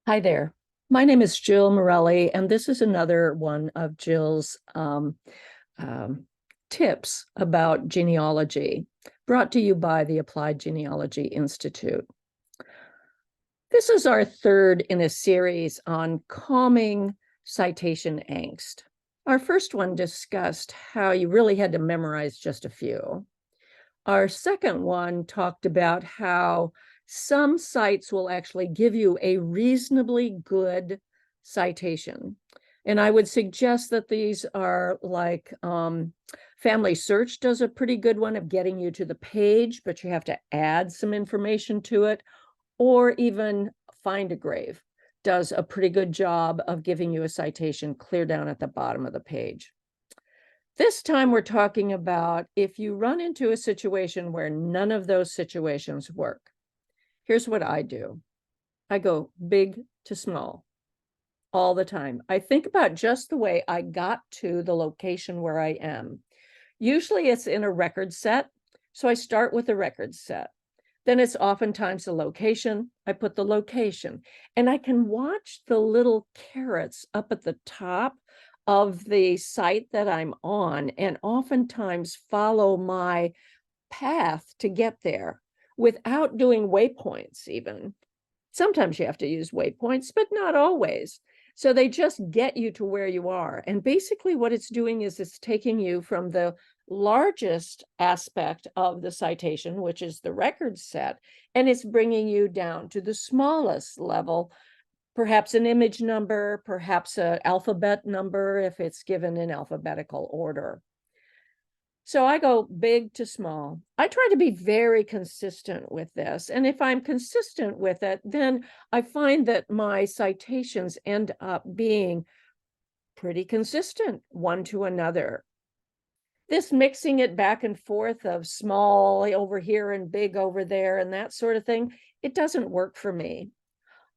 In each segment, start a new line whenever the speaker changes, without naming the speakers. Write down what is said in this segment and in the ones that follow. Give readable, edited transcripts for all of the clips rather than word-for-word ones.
Hi there. My name is Jill Morelli, and this is another one of Jill's um, tips about genealogy, brought to you by the Applied Genealogy Institute. This is our third in a series on calming citation angst. Our first one discussed how you really had to memorize just a few. Our second one talked about how some sites will actually give you a reasonably good citation. And I would suggest that these are like Family Search does a pretty good one of getting you to the page, but you have to add some information to it, or even Find a Grave does a pretty good job of giving you a citation clear down at the bottom of the page. This time we're talking about if you run into a situation where none of those situations work. Here's what I do. I go big to small all the time. I think about just the way I got to the location where I am. Usually it's in a record set, so I start with a record set. Then it's oftentimes the location. I put the location, and I can watch the little carrots up at the top of the site that I'm on, and oftentimes follow my path to get there without doing waypoints even. Sometimes you have to use waypoints, but not always. So they just get you to where you are. And basically what it's doing is it's taking you from the largest aspect of the citation, which is the record set, and it's bringing you down to the smallest level, perhaps an image number, perhaps an alphabet number if it's given in alphabetical order. So I go big to small. I try to be very consistent with this. And if I'm consistent with it, then I find that my citations end up being pretty consistent one to another. This mixing it back and forth of small over here and big over there and that sort of thing, it doesn't work for me.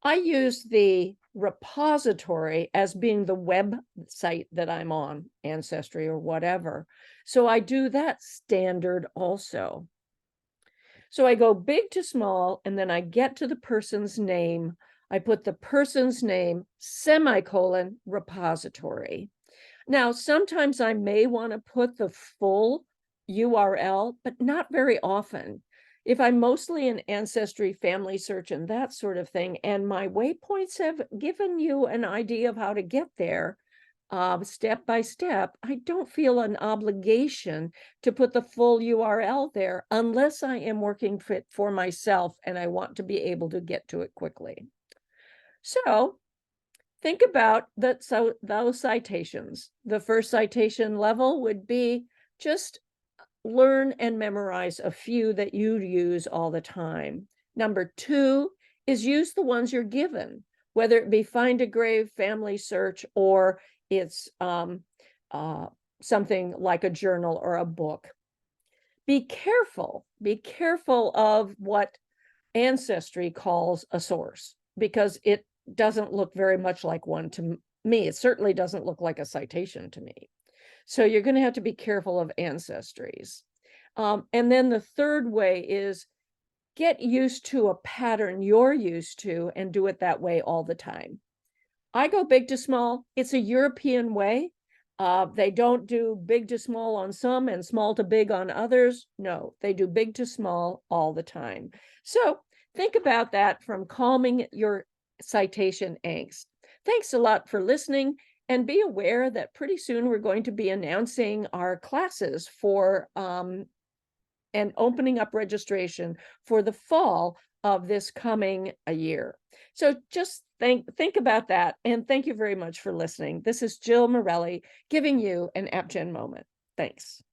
I use the repository as being the website that I'm on, Ancestry or whatever. So I do that standard also. So I go big to small, and then I get to the person's name. I put the person's name, semicolon, repository. Now, sometimes I may want to put the full URL, but not very often. If I'm mostly in Ancestry, Family Search, and that sort of thing, and my waypoints have given you an idea of how to get there step by step, I don't feel an obligation to put the full URL there unless I am working for myself and I want to be able to get to it quickly. So think about that. So those citations, the first citation level would be just learn and memorize a few that you use all the time. Number two is use the ones you're given, whether it be Find a Grave, Family Search, or it's something like a journal or a book. Be careful of what Ancestry calls a source, because it doesn't look very much like one to me. It certainly doesn't look like a citation to me. So you're going to have to be careful of ancestries. And then the third way is get used to a pattern you're used to and do it that way all the time. I go big to small. It's a European way. They don't do big to small on some and small to big on others. No, they do big to small all the time. So think about that from calming your citation angst. Thanks a lot for listening, and be aware that pretty soon we're going to be announcing our classes for and opening up registration for the fall of this coming year. So just think about that, and thank you very much for listening. This is Jill Morelli giving you an AppGen moment. Thanks.